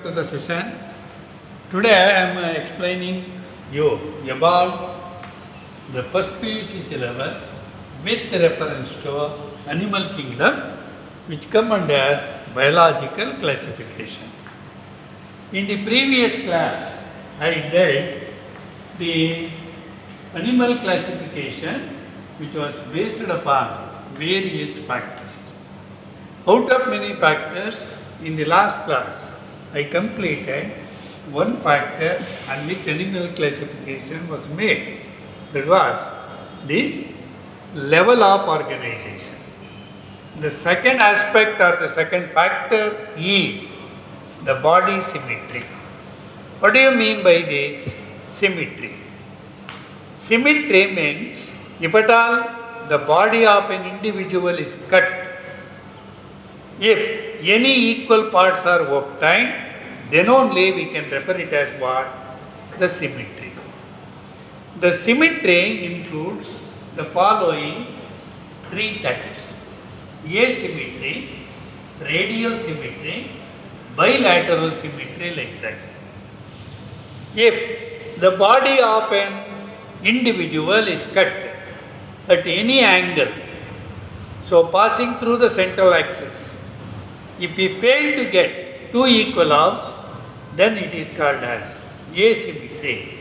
to the session. Today I am explaining you about the first PUC syllabus with reference to animal kingdom, which come under biological classification. In the previous class, I dealt the animal classification, which was based upon various factors. Out of many factors, in the last class, I completed one factor on which animal classification was made. That was the level of organization. The second aspect or the second factor is the body symmetry. What do you mean by this? Symmetry. Symmetry means if at all the body of an individual is cut, if any equal parts are obtained, then only we can refer it as what? The symmetry. The symmetry includes the following three types: asymmetry, radial symmetry, bilateral symmetry, like that. If the body of an individual is cut at any angle, so passing through the central axis, if we fail to get two equal halves, then it is called as asymmetry.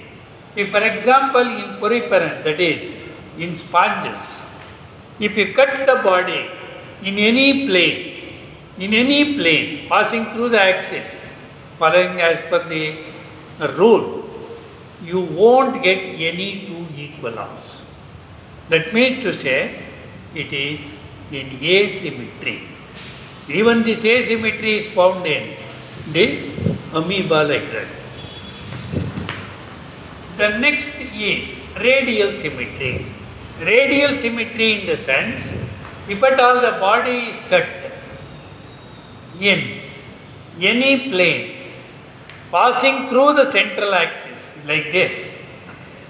If, for example, in poriferan, that is, in sponges, if you cut the body in any plane, passing through the axis, following as per the rule, you won't get any two equal halves. That means to say, it is in asymmetry. Even this asymmetry is found in the amoeba, like that. The next is radial symmetry. Radial symmetry in the sense, if at all the body is cut in any plane, passing through the central axis, like this,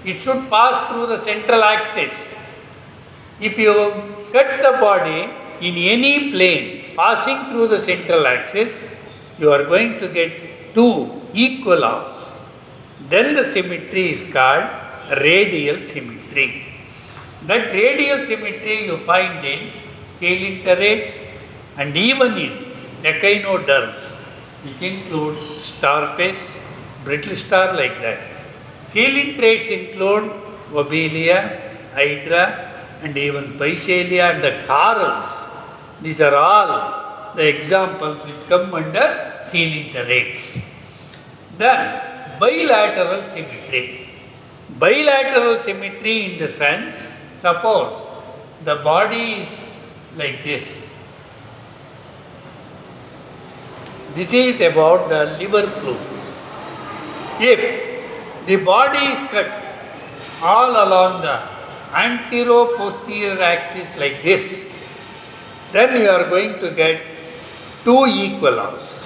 it should pass through the central axis. If you cut the body in any plane, passing through the central axis, you are going to get two equal halves. Then the symmetry is called radial symmetry. That radial symmetry you find in coelenterate and even in echinoderms, which include starfish, brittle star, like that. Coelentrates include Lobelia, Hydra, and even Physalia and the corals. These are all the examples which come under coelenterate. Then bilateral symmetry. Bilateral symmetry in the sense, suppose the body is like this. This is about the liver fluke. If the body is cut all along the antero-posterior axis like this, then you are going to get two equal halves.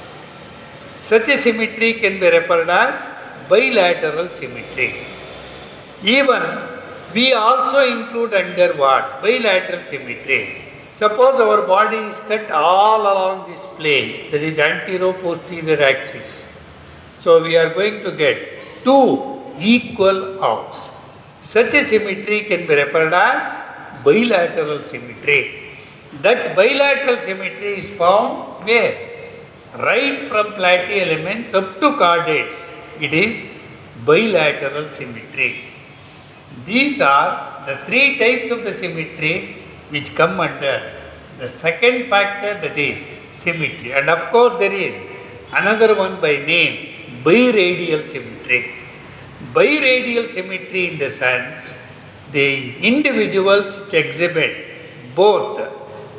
Such a symmetry can be referred as bilateral symmetry. Even we also include under what? Bilateral symmetry. Suppose our body is cut all along this plane, that is antero-posterior axis. So we are going to get two equal halves. Such a symmetry can be referred as bilateral symmetry. That bilateral symmetry is found where? Right from platy-elements up to chordates, it is bilateral symmetry. These are the three types of the symmetry which come under the second factor, that is symmetry. And of course there is another one by name, biradial symmetry. Biradial symmetry in the sense, the individuals exhibit both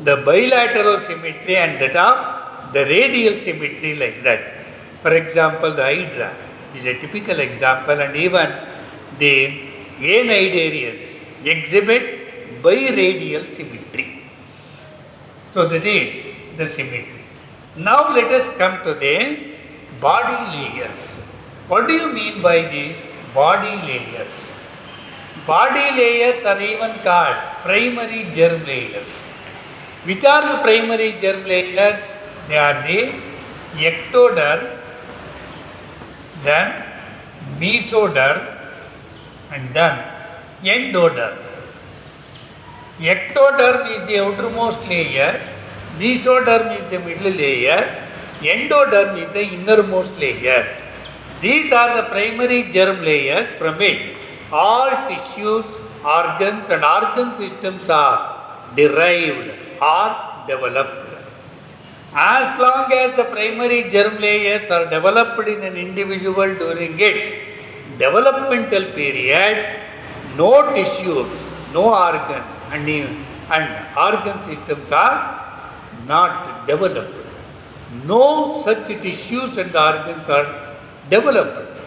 the bilateral symmetry and that of the radial symmetry, like that. For example, the Hydra is a typical example, and even the anidarians exhibit biradial symmetry. So that is the symmetry. Now let us come to the body layers. What do you mean by these body layers? Body layers are even called primary germ layers. Which are the primary germ layers? They are the ectoderm, then mesoderm, and then endoderm. Ectoderm is the outermost layer, mesoderm is the middle layer, endoderm is the innermost layer. These are the primary germ layers from which all tissues, organs and organ systems are derived or developed. As long as the primary germ layers are developed in an individual during its developmental period, no tissues, no organs and organ systems are not developed. No such tissues and organs are developed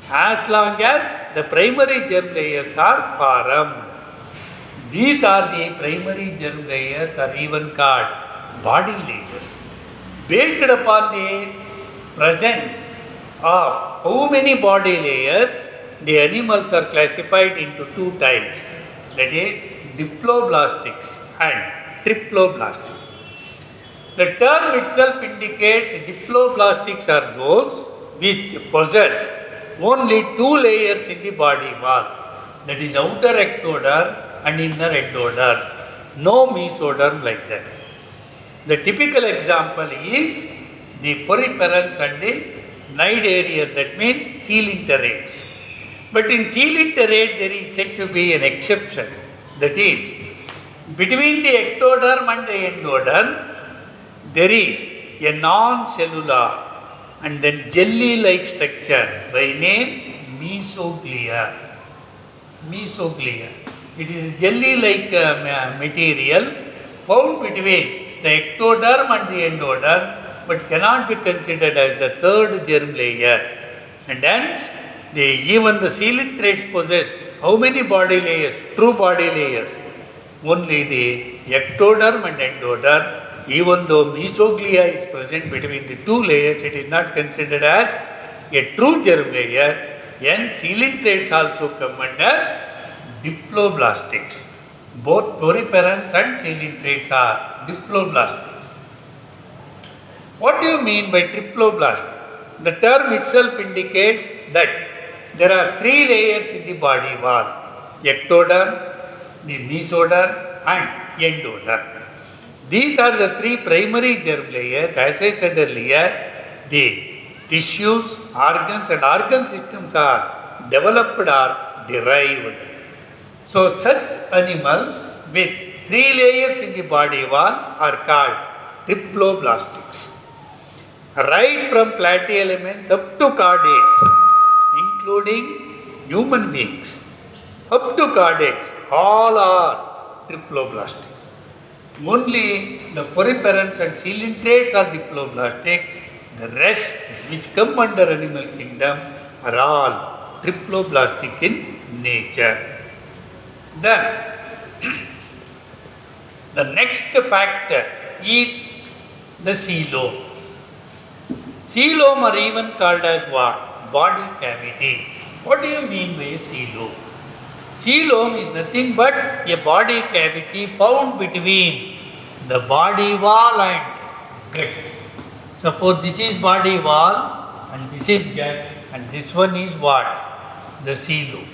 as long as the primary germ layers are formed. These are the primary germ layers, are even called body layers. Based upon the presence of how many body layers, the animals are classified into two types, that is diploblastics and triploblastics. The term itself indicates diploblastics are those which possess only two layers in the body wall, that is outer ectoderm and inner endoderm, no mesoderm like that. The typical example is the poriferans and the cnidaria, that means coelenterate. But in coelenterate there is said to be an exception, that is between the ectoderm and the endoderm there is a non-cellular and then jelly-like structure by name mesoglia. Mesoglia. It is jelly-like material found between the ectoderm and the endoderm, but cannot be considered as the third germ layer. And hence, even the coelentrates possess how many body layers? True body layers. Only the ectoderm and endoderm. Even though mesoglia is present between the two layers, it is not considered as a true germ layer. Hence, coelentrates also come under diploblastics. Both poriferans and coelentrates are diploblastics. What do you mean by triploblastic? The term itself indicates that there are three layers in the body wall: ectoderm, the mesoderm and endoderm. These are the three primary germ layers. As I said earlier, the tissues, organs and organ systems are developed or derived. So such animals with three layers in the body wall are called triploblastics. Right from platyhelminths up to chordates, including human beings, up to chordates, all are triploblastics. Only the poriferans and coelentrates are diploblastic. The rest which come under animal kingdom are all triploblastic in nature. Then the next factor is the coelom. Coelom are even called as what? Body cavity. What do you mean by a coelom? Coelom is nothing but a body cavity found between the body wall and gut. Suppose this is body wall and this is gut and this one is what? The coelom.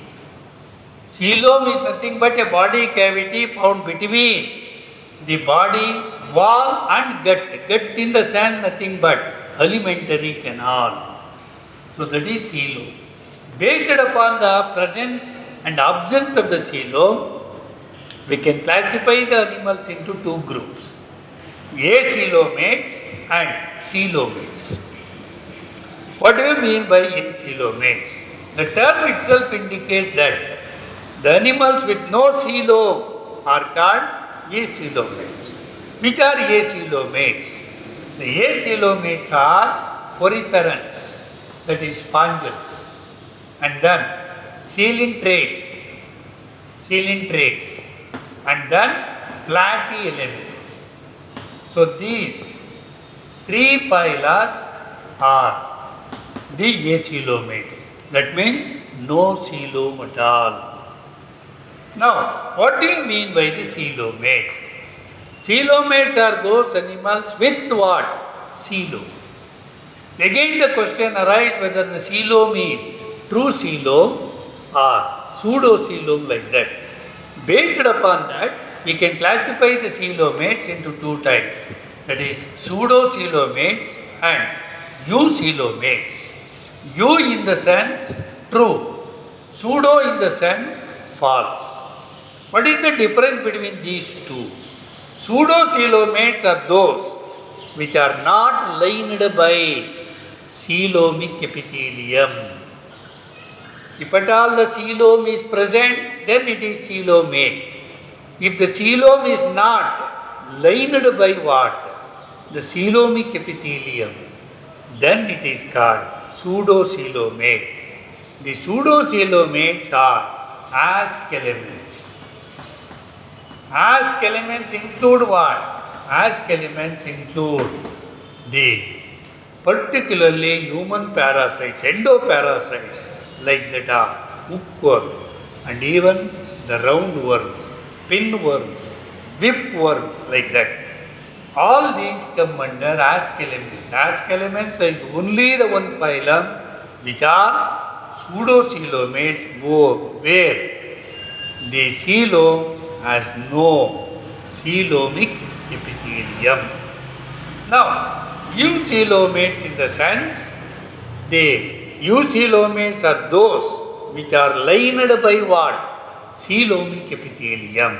Coelom is nothing but a body cavity found between the body wall and gut. Gut in the sense nothing but alimentary canal. So that is coelom. Based upon the presence and absence of the coelom, we can classify the animals into two groups: acoelomates and coelomates. What do you mean by acoelomates? The term itself indicates that the animals with no coelom are called acoelomates. Which are acoelomates? The acoelomates are poriferans, that is sponges, and then coelentrates, and then platyhelminths. So these three phyla are the acoelomates. That means no coelom at all. Now, what do you mean by the coelomates? Coelomates are those animals with what? Coelom. Again the question arises whether the coelom is true coelom or pseudo-coelom like that. Based upon that, we can classify the coelomates into two types, that is pseudo-coelomates and eucoelomates. Eu in the sense true, pseudo in the sense false. What is the difference between these two? Pseudo-coelomates are those which are not lined by coelomic epithelium. If at all the coelom is present, then it is coelomate. If the coelom is not lined by what? The coelomic epithelium, then it is called pseudo-coelomate. The pseudo-coelomates are asc elements. Asc elements include what? Asc elements include the particularly human parasites, endoparasites like that are hookworm and even the roundworms, pinworms, whipworms like that. All these come under asc elements. Asc elements is only the one phylum which are pseudo-coelomates where the coelom has no coelomic epithelium. Now, eucoelomates in the sense, the eucoelomates are those which are lined by what? Coelomic epithelium.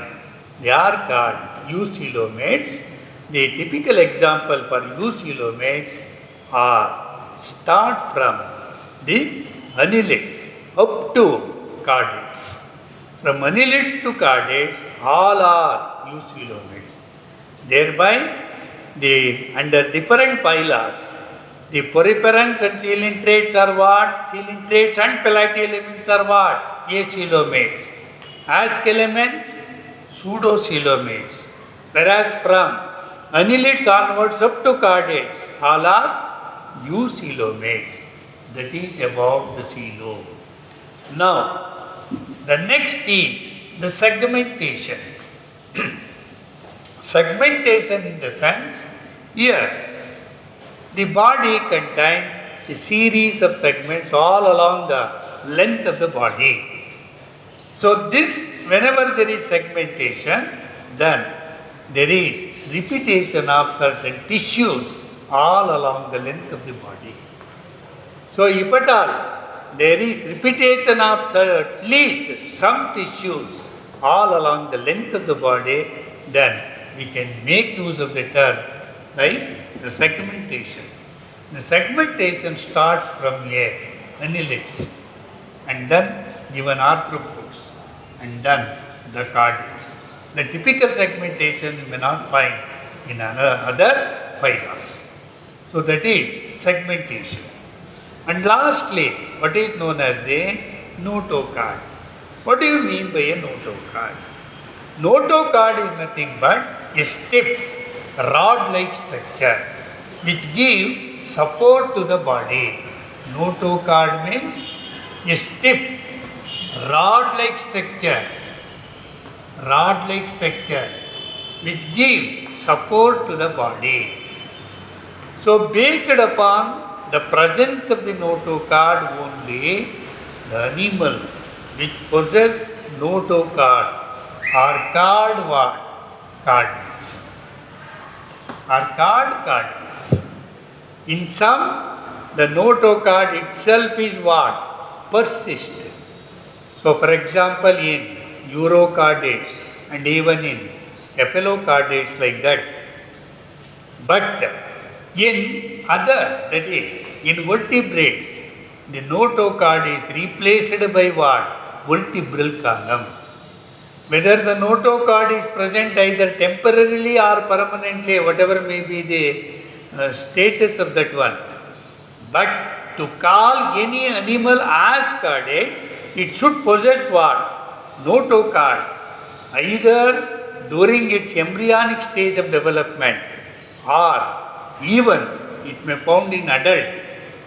They are called eucoelomates. The typical example for eucoelomates are start from the annelids up to chordates. From annelids to chordates, all are eucoelomates. Thereby, under different phyla, the poriferans and coelentrates are what? Coelentrates and platyhelminths are what? Acoelomates. Asc elements, pseudo-coelomates. Whereas from annelids onwards up to chordates, all are eucoelomates. That is about the coelom. Now, the next is the segmentation. Segmentation in the sense, here the body contains a series of segments all along the length of the body. So this, whenever there is segmentation, then there is repetition of certain tissues all along the length of the body. So if at all there is repetition of at least some tissues all along the length of the body, then we can make use of the term, right? The segmentation. The segmentation starts from here, annelids, and then given arthropods, and then the chordates. The typical segmentation you may not find in other phyla. So that is segmentation. And lastly, what is known as the notochord. What do you mean by a notochord? Notochord is nothing but a stiff rod-like structure which gives support to the body. Notochord means a stiff rod-like structure which gives support to the body. So based upon the presence of the notochord only, the animals which possess notochord are called what? Chordates. Are called chordates. In some, the notochord itself is what? Persist. So for example, in urochordates and even in cephalochordates like that. But in other, that is, in vertebrates, the notochord is replaced by what? Vertebral column. Whether the notochord is present either temporarily or permanently, whatever may be the status of that one. But to call any animal as chordate, it should possess what? Notochord, either during its embryonic stage of development, or even it may found in adult,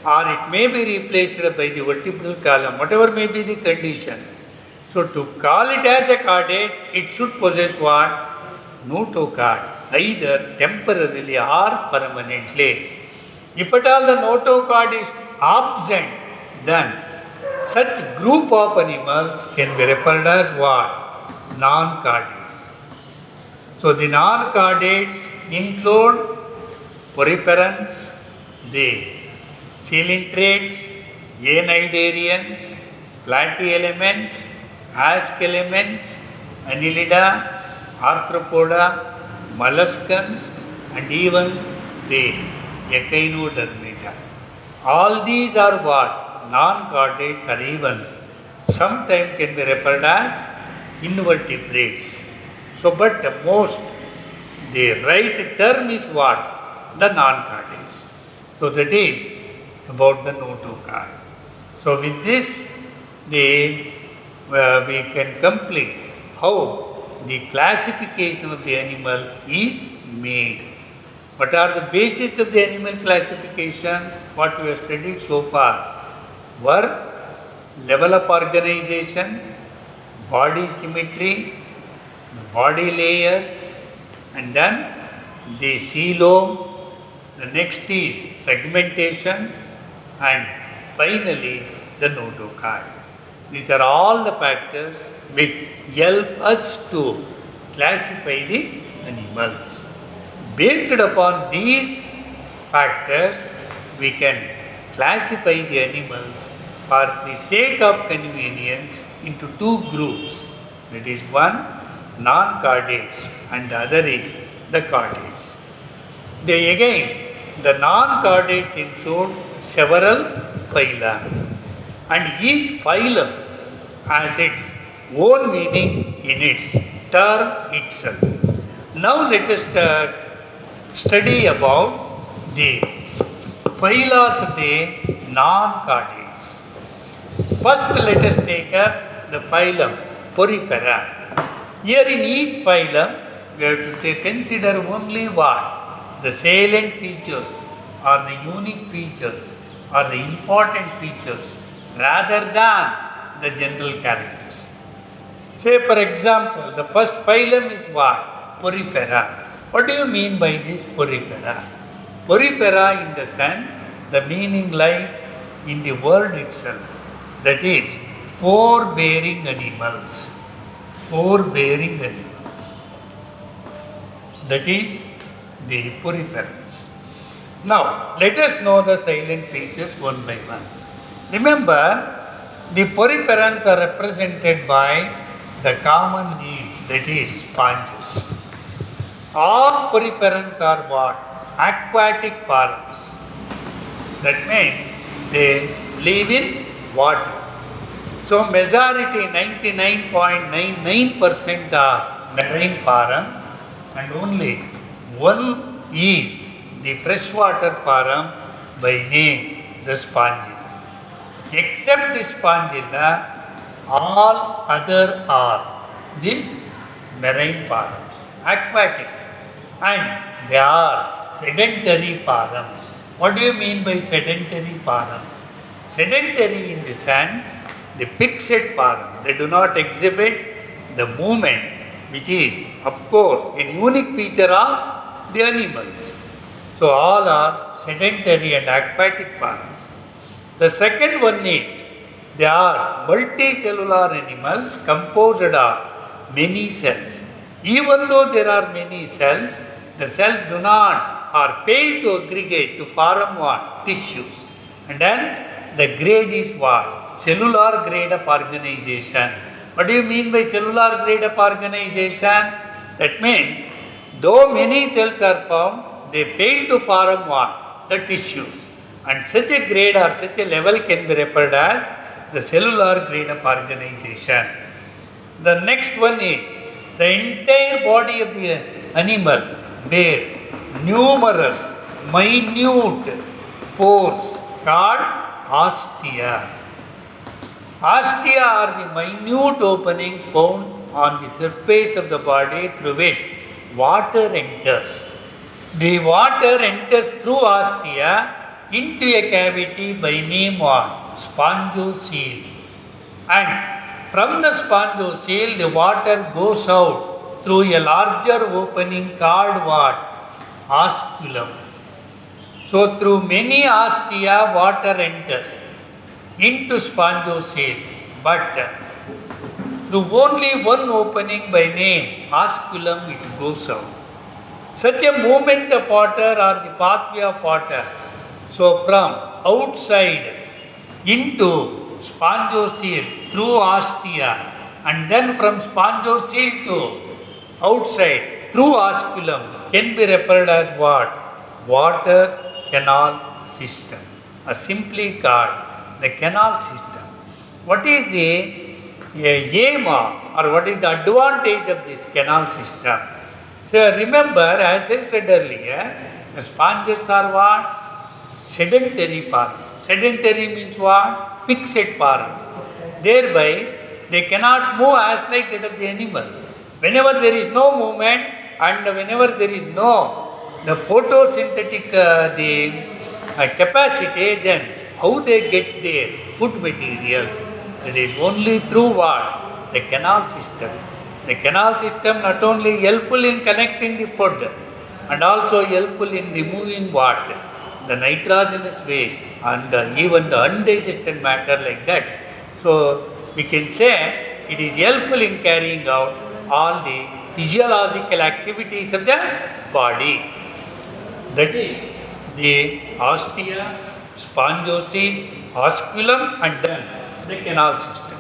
or it may be replaced by the vertebral column, whatever may be the condition. So to call it as a chordate, it should possess what? Notochord, either temporarily or permanently. If at all the notochord is absent, then such group of animals can be referred as what? Non-chordates. So the non-chordates include poriferans, the coelentrates, anidarians, platyelements, askelements, annelida, arthropoda, molluscans, and even the echinodermata. All these are what? Non-chordates, or even sometimes can be referred as invertebrates. So, but the right term is what? The non-chordates. So, that is about the notochord. So, with this, we can complete how the classification of the animal is made. What are the bases of the animal classification? What we have studied so far were level of organization, body symmetry, the body layers, and then the coelom. The next is segmentation, and finally the notochord. These are all the factors which help us to classify the animals. Based upon these factors, we can classify the animals for the sake of convenience into two groups. That is one non-chordates and the other is the chordates. The non-chordates include several phyla, and each phylum has its own meaning in its term itself. Now let us study about the phyla of the non-chordates. First, let us take up the phylum Porifera. Here in each phylum, we have to consider only what? The salient features or the unique features or the important features rather than the general characters. Say for example, the first phylum is what? Porifera. What do you mean by this Porifera? Porifera, in the sense, the meaning lies in the word itself. That is, pore-bearing animals. Pore-bearing animals. That is the poriferans. Now, let us know the silent features one by one. Remember, the poriferans are represented by the common name, that is sponges. All poriferans are what? Aquatic forms. That means they live in water. So, majority 99.99% are marine forms, and only one is the freshwater form by name the spongilla. Except the spongilla, all other are the marine forms, aquatic, and they are sedentary forms. What do you mean by sedentary forms? Sedentary in the sense, the fixed form. They do not exhibit the movement, which is, of course, a unique feature of the animals. So, all are sedentary and aquatic forms. The second one is, they are multicellular animals composed of many cells. Even though there are many cells, the cells do not or fail to aggregate to form what? Tissues. And hence, the grade is what? Cellular grade of organization. What do you mean by cellular grade of organization? That means, though many cells are formed, they fail to form what? The tissues. And such a grade or such a level can be referred as the cellular grade of organization. The next one is, the entire body of the animal bear numerous minute pores called ostia. Ostia are the minute openings found on the surface of the body through which water enters. The water enters through ostia into a cavity by name of spongocoel. And from the spongocoel, the water goes out through a larger opening called what? Osculum. So through many ostia water enters into spongiocele, but through only one opening by name, osculum, it goes out. Such a movement of water or the pathway of water, so from outside into spongiocele through ostia, and then from spongiocele to outside through osculum, can be referred as what? Water canal system, or simply called the canal system. What is the aim of, or what is the advantage of this canal system? So remember, as I said earlier, the sponges are what? Sedentary forms. Sedentary means what? Fixed forms. Thereby, they cannot move as like that of the animal. Whenever there is no movement and whenever there is no the photosynthetic capacity, then how they get their food material? It is only through what? The canal system. The canal system not only helpful in connecting the food and also helpful in removing what? The nitrogenous waste and even the undigested matter like that. So we can say it is helpful in carrying out all the physiological activities of the body. That is the ostia, spongiocele, osculum, and then the canal system.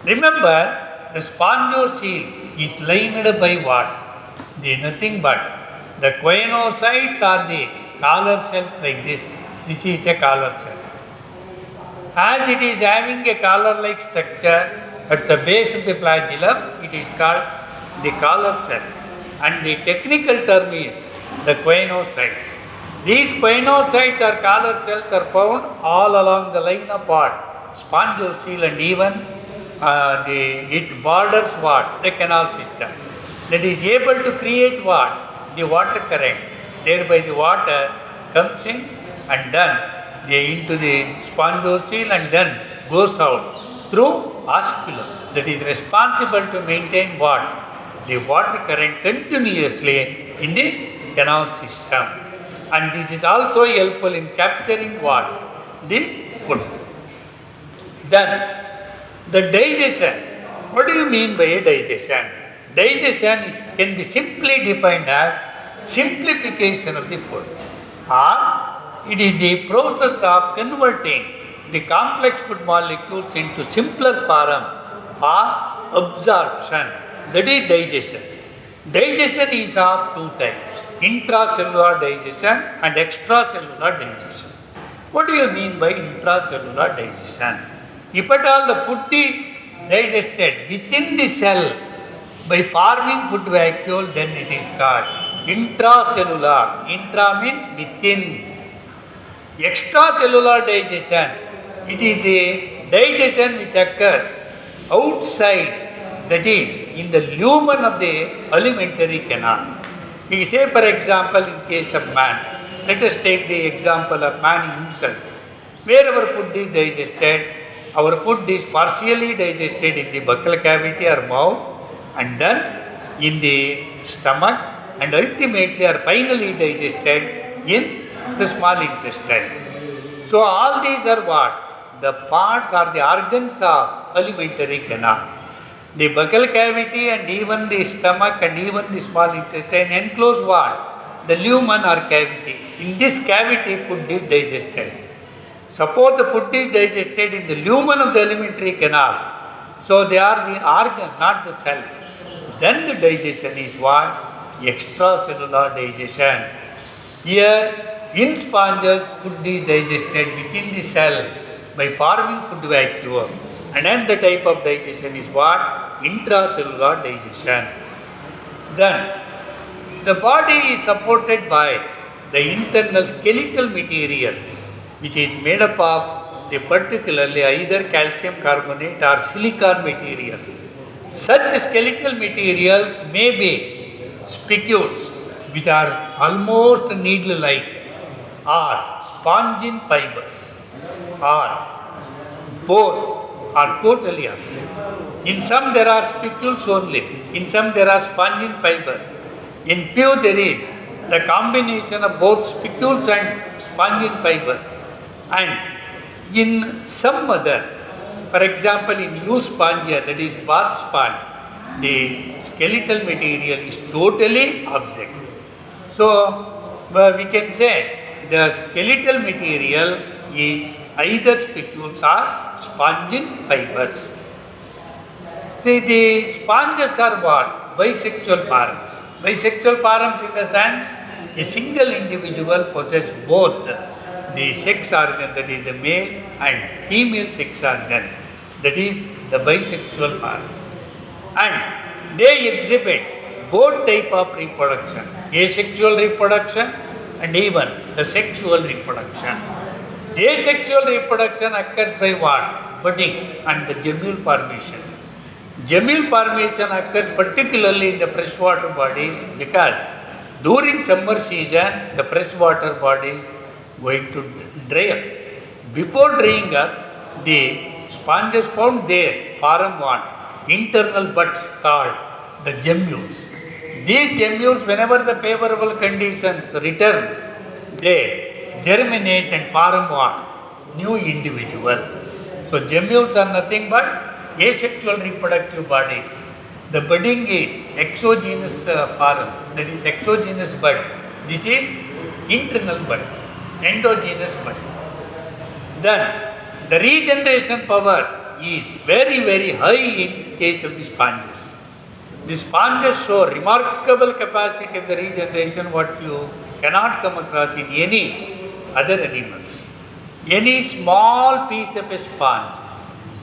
Remember, the spongiocele is lined by what? They nothing but the choanocytes are the collar cells like this. This is a collar cell. As it is having a collar-like structure at the base of the flagellum, it is called the collar cell. And the technical term is the choanocytes. These choanocytes or collar cells are found all along the line of what? Spongiocele, and even it borders what? The canal system. That is able to create what? The water current. Thereby the water comes in and then into the spongiocele and then goes out through osculum. That is responsible to maintain what? The water current continuously in the canal system. And this is also helpful in capturing what? The food. Then the digestion. What do you mean by digestion? Digestion can be simply defined as simplification of the food, or it is the process of converting the complex food molecules into simpler form for absorption. That is digestion. Digestion is of two types: intracellular digestion and extracellular digestion. What do you mean by intracellular digestion? If at all the food is digested within the cell by forming food vacuole, then it is called intracellular. Intra means within. Extracellular digestion, it is the digestion which occurs outside, that is in the lumen of the alimentary canal. We say, for example, in case of man, let us take the example of man himself. Where our food is digested, our food is partially digested in the buccal cavity or mouth, and then in the stomach, and ultimately or finally digested in the small intestine. So all these are what? The parts or the organs of alimentary canal. The buccal cavity and even the stomach and even the small intestine enclose what? The lumen or cavity. In this cavity food is digested. Suppose the food is digested in the lumen of the alimentary canal, so they are the organ, not the cells. Then the digestion is what? Extracellular digestion. Here in sponges, food is digested within the cell by forming food vacuole, and then the type of digestion is what? Intracellular digestion. Then the body is supported by the internal skeletal material, which is made up of the particularly either calcium carbonate or silicon material. Such skeletal materials may be spicules, which are almost needle-like, or spongin fibers, or both, or totally absent. In some there are spicules only, in some there are spongin fibers, in few there is the combination of both spicules and spongin fibers. And in some other, for example, in Euspongia, that is bark sponge, the skeletal material is totally absent. So, we can say the skeletal material is either spicules or spongin fibers. See, the sponges are what? Bisexual params. Bisexual params in the sense a single individual possesses both the sex organ, that is the male, and female sex organ, that is the bisexual param. And they exhibit both type of reproduction, asexual reproduction and even the sexual reproduction. Asexual reproduction occurs by what? Budding and the gemule formation. Gemule formation occurs particularly in the freshwater bodies because during summer season the freshwater bodies going to dry up. Before drying up, the sponges found there form one internal buds called the gemmules. These gemmules, whenever the favorable conditions return, they germinate and form one new individual. So gemmules are nothing but asexual reproductive bodies. The budding is exogenous form, that is exogenous bud. This is internal bud, endogenous bud. Then the regeneration power is very high in case of the sponges. The sponges show remarkable capacity of the regeneration what you cannot come across in any other animals. Any small piece of a sponge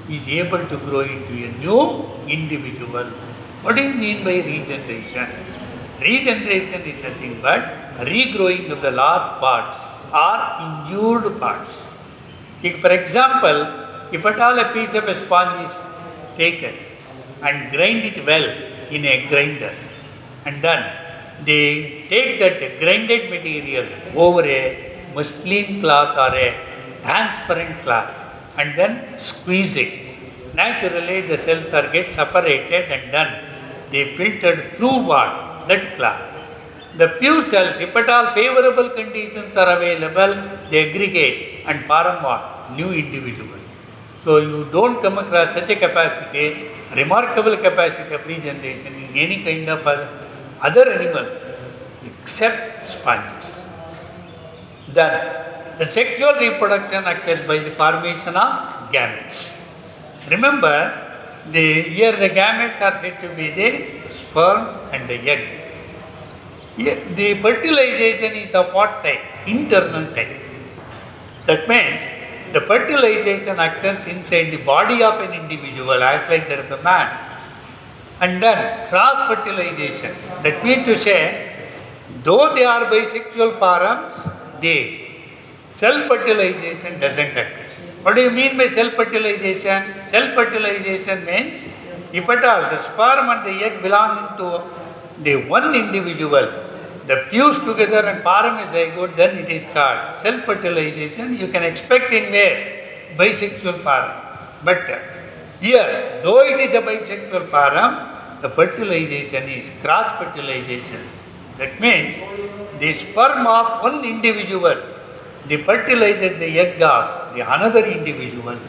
is able to grow into a new individual. What do you mean by regeneration? Regeneration is nothing but regrowing of the lost parts or injured parts. If, for example, if at all a piece of a sponge is taken and grind it well in a grinder, and then they take that grinded material over a muslin cloth or a transparent cloth and then squeeze it. Naturally, the cells are get separated and then they filtered through what? That cloth. The few cells, if at all favorable conditions are available, they aggregate and form what? New individual. So you don't come across such a capacity, remarkable capacity of regeneration in any kind of other animals except sponges. Then the sexual reproduction occurs by the formation of gametes. Remember, here the gametes are said to be the sperm and the egg. The fertilization is of what type? Internal type. That means the fertilization occurs inside the body of an individual as like that of the man. And then cross fertilization. That means to say, though they are bisexual params, the self-fertilization doesn't occur. What do you mean by self-fertilization? Self-fertilization means if at all the sperm and the egg belonging to the one individual, they fuse together and form a zygote, then it is called self-fertilization. You can expect in where? Bisexual param. But here, though it is a bisexual param, the fertilization is cross-fertilization. That means the sperm of one individual, they fertilizes the egg of the another individual.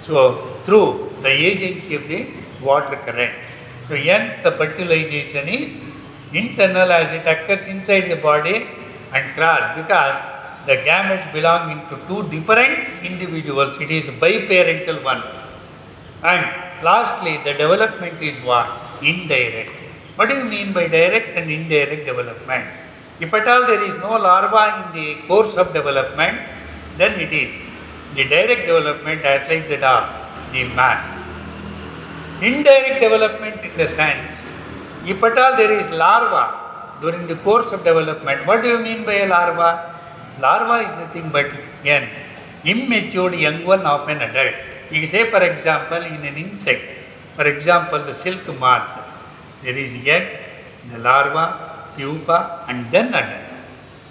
So, through the agency of the water current. So, hence the fertilization is internal as it occurs inside the body and cross because the gametes belonging to two different individuals. It is biparental one. And lastly, the development is what? Indirect. What do you mean by direct and indirect development? If at all there is no larva in the course of development, then it is the direct development as like that of the man. Indirect development in the sense, if at all there is larva during the course of development, what do you mean by a larva? Larva is nothing but an immature young one of an adult. You say for example in an insect, for example the silk moth, there is egg, the larva, pupa and then adult.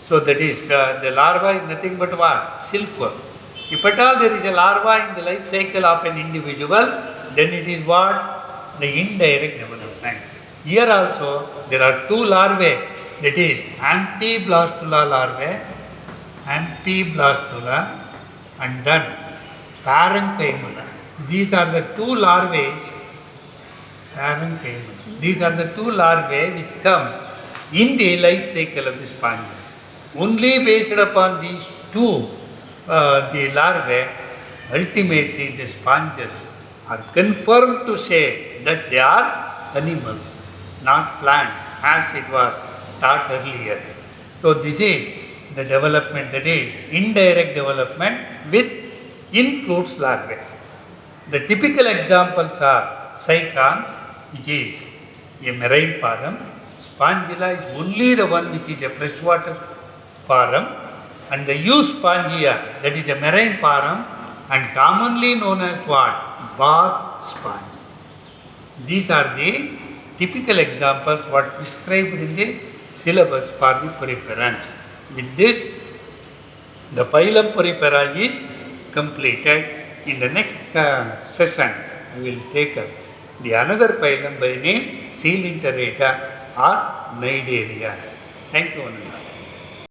So that is the larva is nothing but what? Silkworm. If at all there is a larva in the life cycle of an individual, then it is what? The indirect development. Here also there are two larvae, that is Amphiblastula larvae, Amphiblastula, and then Parenchyma. These are the two larvae, Parenchyma. These are the two larvae which come in the life cycle of the sponges. Only based upon these two, the larvae, ultimately the sponges are confirmed to say that they are animals, not plants, as it was thought earlier. So this is the development, that is indirect development, with includes larvae. The typical examples are Cycon, which is a marine parum. Spongilla is only the one which is a freshwater parum, and the Euspongia, that is a marine parum and commonly known as what? Bath sponge. These are the typical examples what prescribed in the syllabus for the poriferans. With this, the phylum Porifera is completed. In the next session, I will take up the another phylum by name Coelenterata or Cnidaria. Thank you, Ananda.